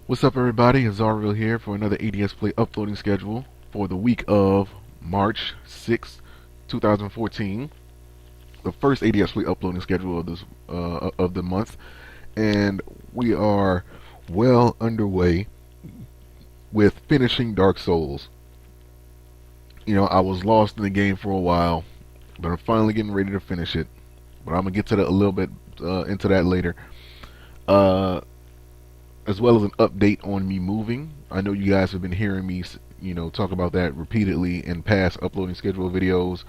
What's up, everybody? It's Zarville here for another ADSplay uploading schedule for the week of March 6th, 2014. The first ADSplay uploading schedule of this of the month, and we are well underway with finishing Dark Souls. You know, I was lost in the game for a while, but I'm finally getting ready to finish it. But I'm gonna get to that a little bit into that later. As well as an update on me moving. I know you guys have been hearing me, talk about that repeatedly in past uploading schedule videos,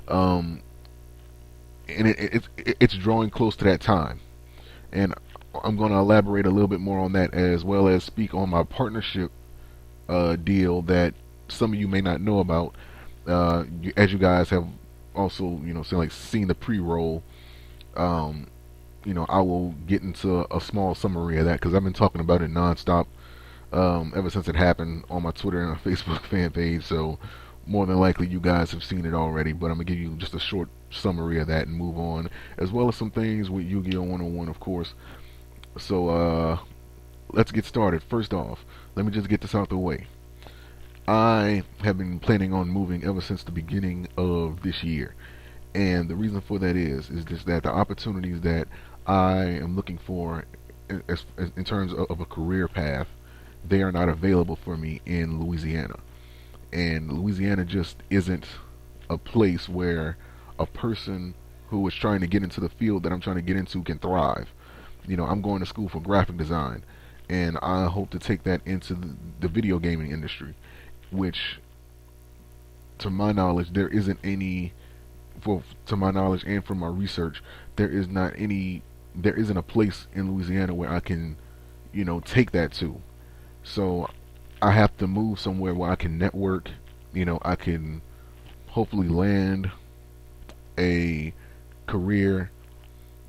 and it's drawing close to that time, and I'm going to elaborate a little bit more on that, as well as speak on my partnership deal that some of you may not know about, as you guys have also, seen the pre-roll. I will get into a small summary of that because I've been talking about it nonstop ever since it happened on my Twitter and Facebook fan page. So more than likely you guys have seen it already, but I'm gonna give you just a short summary of that and move on, as well as some things with YuGiOh101, of course. So let's get started. First off, let me just get this out the way. I have been planning on moving ever since the beginning of this year, and the reason for that is just that the opportunities that I am looking for in terms of a career path, they are not available for me in Louisiana. And Louisiana just isn't a place where a person who is trying to get into the field that I'm trying to get into can thrive. I'm going to school for graphic design, and I hope to take that into the video gaming industry, which, to my knowledge, there isn't any. To my knowledge and from my research, there isn't a place in Louisiana where I can, take that to. So I have to move somewhere where I can network. I can hopefully land a career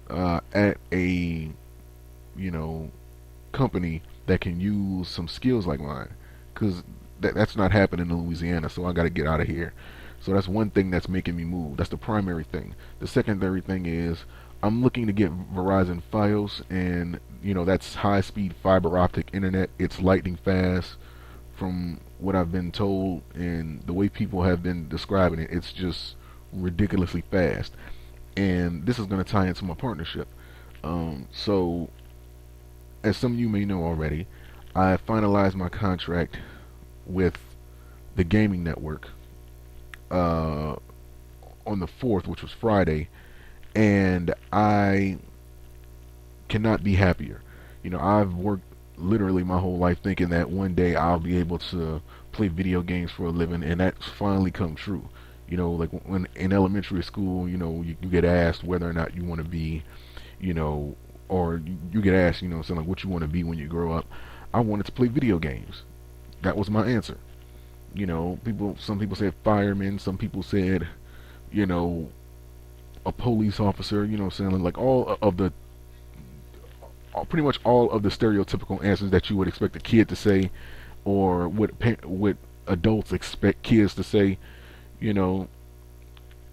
at a, company that can use some skills like mine, because that's not happening in Louisiana. So I got to get out of here. So that's one thing that's making me move. That's the primary thing. The secondary thing is I'm looking to get Verizon Fios, and that's high-speed fiber optic internet. It's lightning fast, from what I've been told, and the way people have been describing it. It's just ridiculously fast, and this is going to tie into my partnership. So, as some of you may know already, I finalized my contract with the gaming network on the 4th, which was Friday, and I cannot be happier. I've worked literally my whole life thinking that one day I'll be able to play video games for a living, and that's finally come true. Like when in elementary school, you get asked whether or not you want to be, or you get asked, like what you want to be when you grow up. I wanted to play video games. That was my answer. Some people said fireman, some people said, a police officer, saying like pretty much all of the stereotypical answers that you would expect a kid to say, or what adults expect kids to say,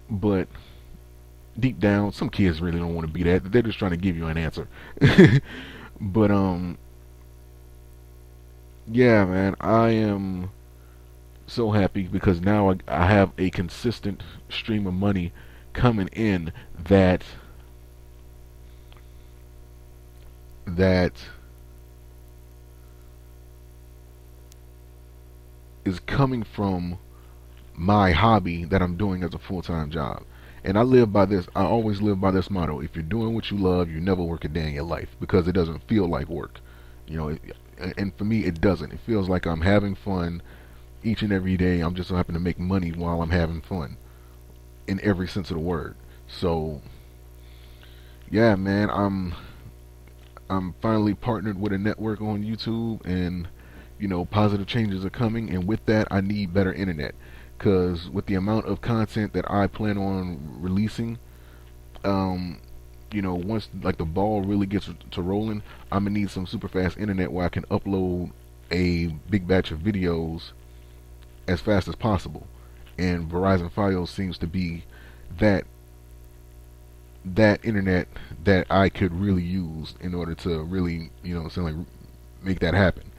but deep down, some kids really don't want to be that. They're just trying to give you an answer. But yeah, man, I am so happy because now I have a consistent stream of money coming in that is coming from my hobby that I'm doing as a full-time job. And I always live by this motto: if you're doing what you love, you never work a day in your life, because it doesn't feel like work. And for me, it doesn't. It feels like I'm having fun each and every day. I'm just happen to make money while I'm having fun, in every sense of the word. So yeah, man, I'm finally partnered with a network on YouTube, and positive changes are coming, and with that I need better internet, because with the amount of content that I plan on releasing, once like the ball really gets to rolling, I'm gonna need some super fast internet where I can upload a big batch of videos as fast as possible. And Verizon Fios seems to be that that internet that I could really use in order to really, like make that happen.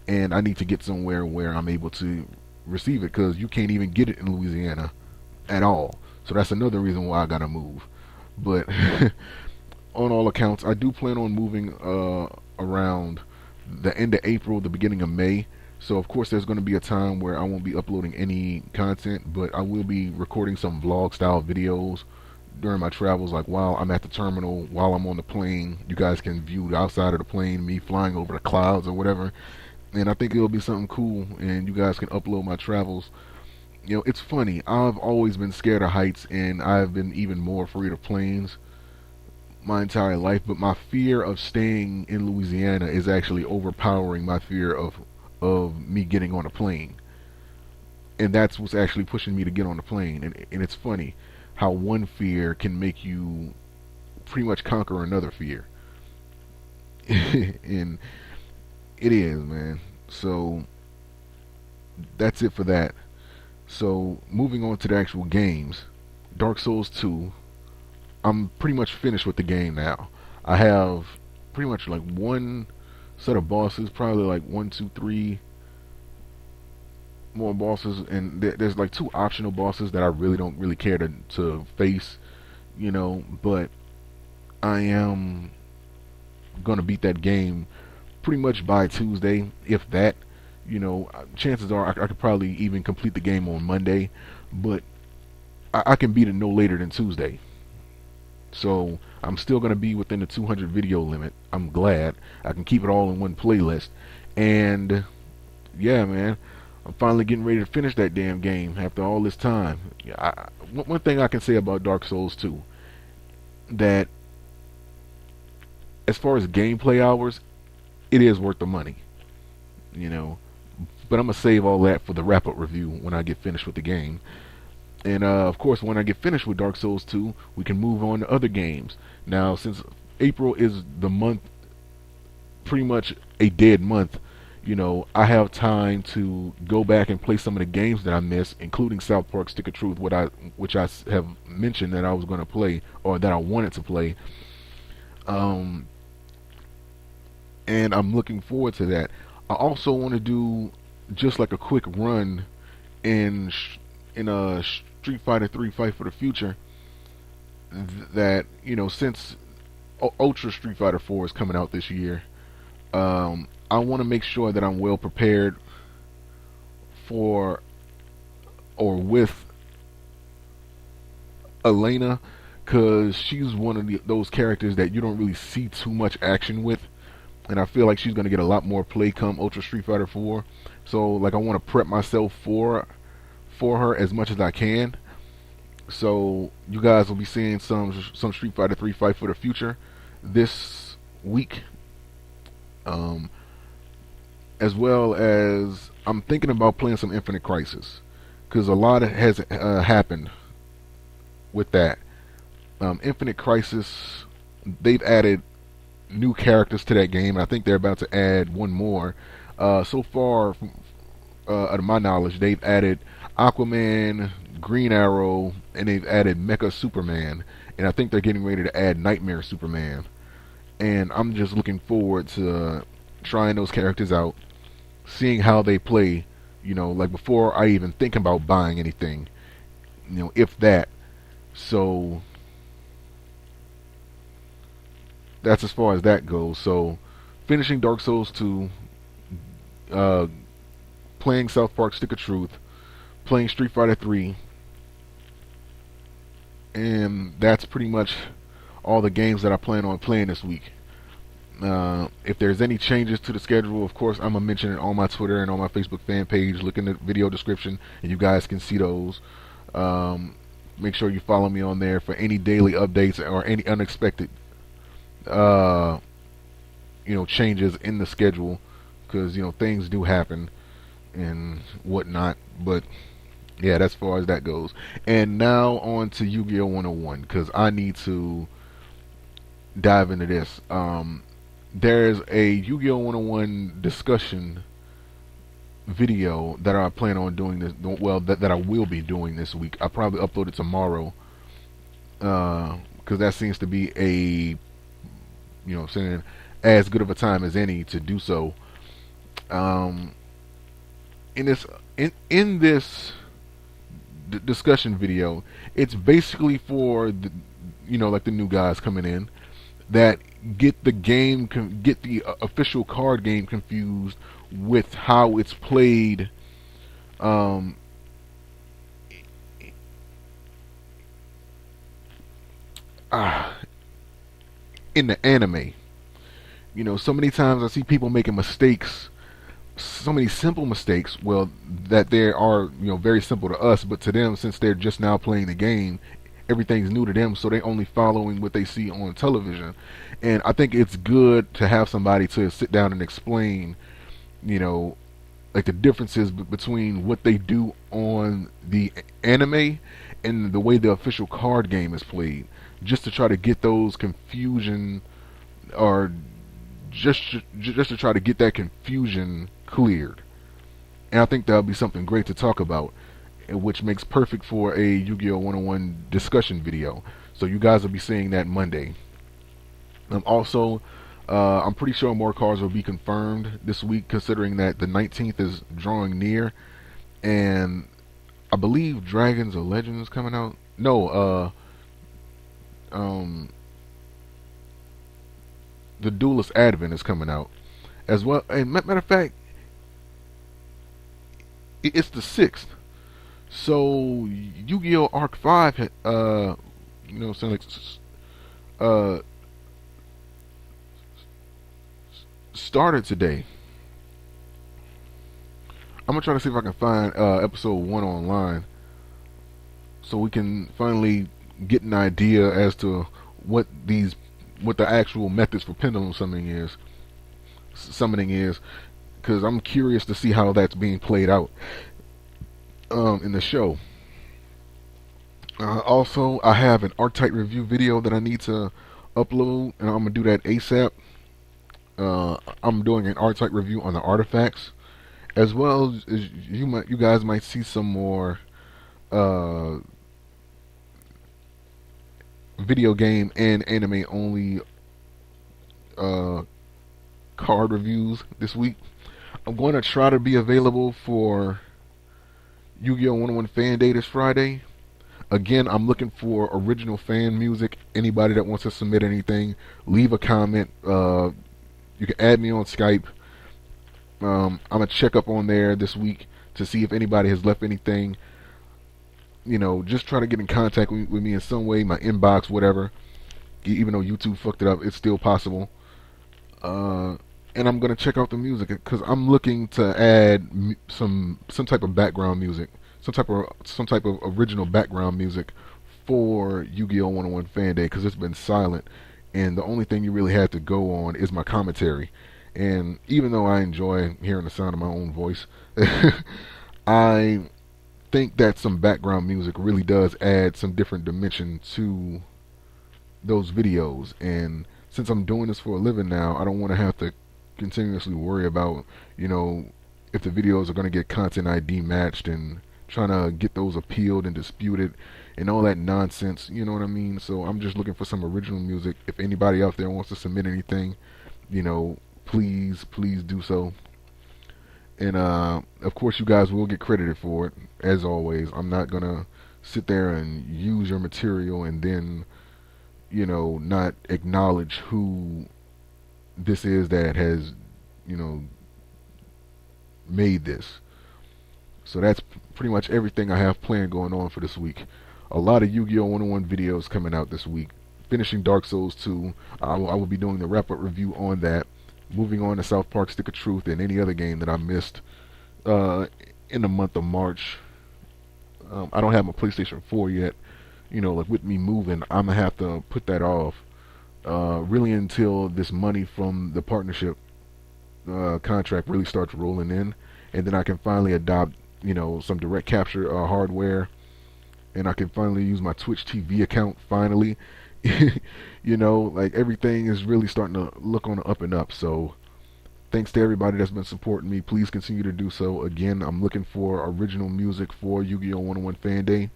And I need to get somewhere where I'm able to receive it, because you can't even get it in Louisiana at all. So that's another reason why I gotta move. But on all accounts, I do plan on moving around the end of April, the beginning of May. So of course there's going to be a time where I won't be uploading any content, but I will be recording some vlog style videos during my travels, like while I'm at the terminal, while I'm on the plane. You guys can view the outside of the plane, me flying over the clouds or whatever. And I think it'll be something cool, and you guys can upload my travels. It's funny. I've always been scared of heights, and I've been even more afraid of planes my entire life, but my fear of staying in Louisiana is actually overpowering my fear of me getting on a plane. And that's what's actually pushing me to get on the plane. And it's funny how one fear can make you pretty much conquer another fear. And it is, man. So that's it for that. So moving on to the actual games. Dark Souls 2, I'm pretty much finished with the game now. I have pretty much like one set of bosses, probably like one, two, three more bosses, and there's like two optional bosses that I really don't really care to face, but I am gonna beat that game pretty much by Tuesday, if that. Chances are I could probably even complete the game on Monday, but I can beat it no later than Tuesday. So I'm still going to be within the 200 video limit. I'm glad I can keep it all in one playlist. And yeah, man, I'm finally getting ready to finish that damn game after all this time. One thing I can say about Dark Souls 2, that as far as gameplay hours, it is worth the money. But I'm going to save all that for the wrap-up review when I get finished with the game. And of course, when I get finished with Dark Souls 2, we can move on to other games. Now, since April is the month, pretty much a dead month, I have time to go back and play some of the games that I missed, including South Park Stick of Truth, which I have mentioned that I was going to play, or that I wanted to play. And I'm looking forward to that. I also want to do just like a quick run in a Street Fighter 3 Fight for the Future. That since Ultra Street Fighter 4 is coming out this year, I want to make sure that I'm well prepared for or with Elena, because she's one of those characters that you don't really see too much action with, and I feel like she's going to get a lot more play come Ultra Street Fighter 4. So like I want to prep myself for her as much as I can. So you guys will be seeing some Street Fighter 3 Fight for the Future this week, as well as I'm thinking about playing some Infinite Crisis, because a lot has happened with that. Infinite Crisis, they've added new characters to that game, and I think they're about to add one more. So far, out of my knowledge, they've added Aquaman, Green Arrow, and they've added Mecha Superman, and I think they're getting ready to add Nightmare Superman. And I'm just looking forward to trying those characters out, seeing how they play, like before I even think about buying anything, if that. So that's as far as that goes. So finishing Dark Souls 2, playing South Park Stick of Truth, playing Street Fighter 3, and that's pretty much all the games that I plan on playing this week. If there's any changes to the schedule, of course, I'm going to mention it on my Twitter and on my Facebook fan page. Look in the video description, and you guys can see those. Make sure you follow me on there for any daily updates or any unexpected changes in the schedule, because things do happen and whatnot. But yeah, that's as far as that goes. And now on to YuGiOh101, because I need to dive into this. There's a YuGiOh101 discussion video that I plan on doing that I will be doing this week. I'll probably upload it tomorrow, because that seems to be a, saying, as good of a time as any to do so. Um, in this in this discussion video, it's basically for the, like the new guys coming in that get the official card game confused with how it's played um, in the anime. So many times I see people making mistakes, so many simple mistakes, well, that they are, very simple to us, but to them, since they're just now playing the game, everything's new to them, so they're only following what they see on television. And I think it's good to have somebody to sit down and explain, like the differences between what they do on the anime and the way the official card game is played, just to try to get those confusion, or just to try to get that confusion cleared. And I think that'll be something great to talk about, which makes perfect for a Yu-Gi-Oh 101 discussion video. So you guys will be seeing that Monday. Also, I'm pretty sure more cards will be confirmed this week, considering that the 19th is drawing near, and I believe Dragons or Legends coming out. No, the Duelist Advent is coming out as well. And matter of fact, it's the 6th. So Yu-Gi-Oh Arc 5, started today. I'm gonna try to see if I can find episode 1 online, so we can finally get an idea as to what the actual methods for pendulum summoning is, because I'm curious to see how that's being played out in the show. Also, I have an archetype review video that I need to upload, and I'm gonna do that ASAP. I'm doing an archetype review on the artifacts, as well as you guys might see some more video game and anime only card reviews this week. I'm going to try to be available for Yu-Gi-Oh 101 Fan Day this Friday. Again, I'm looking for original fan music. Anybody that wants to submit anything, leave a comment. You can add me on Skype. I'm going to check up on there this week to see if anybody has left anything. Just try to get in contact with me in some way, my inbox, whatever. Even though YouTube fucked it up, it's still possible. And I'm gonna check out the music, because I'm looking to add some type of background music, some type of original background music for Yu-Gi-Oh 101 Fan Day, because it's been silent, and the only thing you really have to go on is my commentary. And even though I enjoy hearing the sound of my own voice, I think that some background music really does add some different dimension to those videos. And since I'm doing this for a living now, I don't want to have to continuously worry about, if the videos are going to get content ID matched and trying to get those appealed and disputed and all that nonsense, you know what I mean? So I'm just looking for some original music. If anybody out there wants to submit anything, please do so. And of course you guys will get credited for it, as always. I'm not going to sit there and use your material and then, not acknowledge who this is that has, made this. So that's pretty much everything I have planned going on for this week. A lot of Yu-Gi-Oh 101 videos coming out this week. Finishing Dark Souls 2. I will be doing the wrap-up review on that. Moving on to South Park Stick of Truth and any other game that I missed in the month of March. I don't have my PlayStation 4 yet. Like with me moving, I'm going to have to put that off. Really until this money from the partnership contract really starts rolling in, and then I can finally adopt some direct capture hardware, and I can finally use my Twitch TV account finally. Like everything is really starting to look on the up and up. So thanks to everybody that's been supporting me. Please continue to do so. Again, I'm looking for original music for Yu-Gi-Oh 101 Fan Day.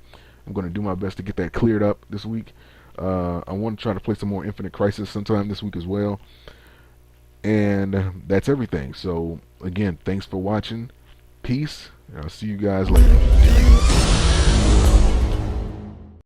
I'm going to do my best to get that cleared up this week. I want to try to play some more Infinite Crisis sometime this week as well. And that's everything. So again, thanks for watching. Peace. And I'll see you guys later.